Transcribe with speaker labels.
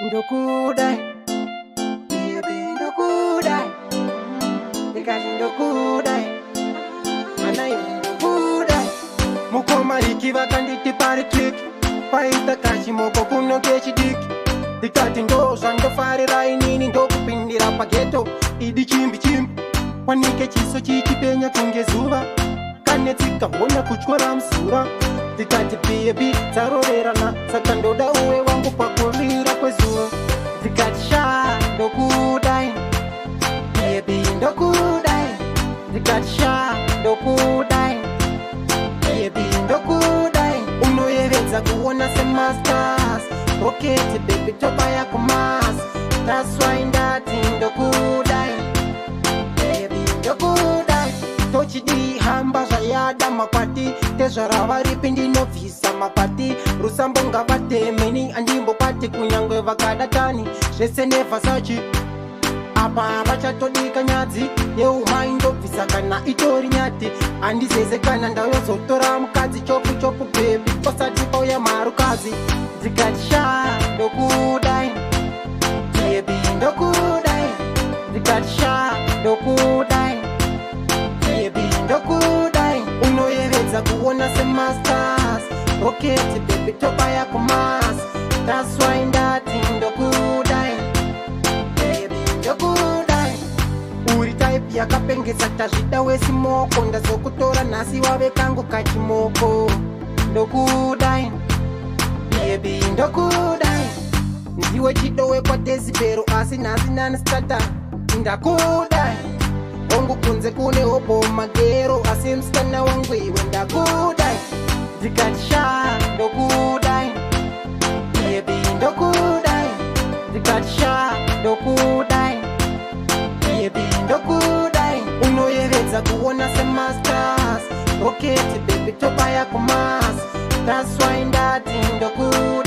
Speaker 1: Ndokudai, baby, ndokudai, ndikati ndokudai, mana iwe ndokudai. Mukoma iki vakanditi pari trick, paita kachimoko kuno kechidiki. Ndikati ndozva ndofarira inini ndokupindira pageto, idi chimbi chimbi. Wanike chiso chichipenya kunge zuva, kanetsika mbona kuchwara msura. Ndikati baby dzarorerana, saka ndoda uwe wangu pakurira kwezuva. Ndikati sha ndokudai, baby ndokudai. Ndikati sha ndokudai, baby ndokudai. Unoyevedza kuona semasters, rocket baby toba yako mas. That's why ndati ndokudai, baby ndokudai. Tochidi hamba zvayada makwati, tezvarava ripi ndinovhisa mapati. Rusambo ngavatemeni andimbopati, kunyangwe vakadatani zvese nevhasachi. Apa vachatodika nyadzi yeumai ndobvisa kana itori nyati. Handizeze kana ndayozotora mukadzi chopu chopu bebi, posati pauya mharukazi. Ndikati sha ndokudai, bebi ndokudai. Ndikati sha ndokudai, baby ndokudai. Unoyevedza kuona semasters, rocket baby toba yako mas. That's why ndati ndokudai, baby ndokudai. Uri type yakapengesa tazvida wesimoko, ndazokutora nhasi wave kangu kachimoko. Ndokudai, baby ndokudai. Ndiwe chidowe kwa Desibero, asi nhasi nani stata. Ndakudai wangu kunze kune hopo magero, asi msikana wangu iwe ndakudai. Ndikati sha ndokudai, baby ndokudai. Ndikati sha ndokudai, baby ndokudai. Unoyevedza kuona semasters, rocket baby toba yako mas. That's why ndati ndokudai.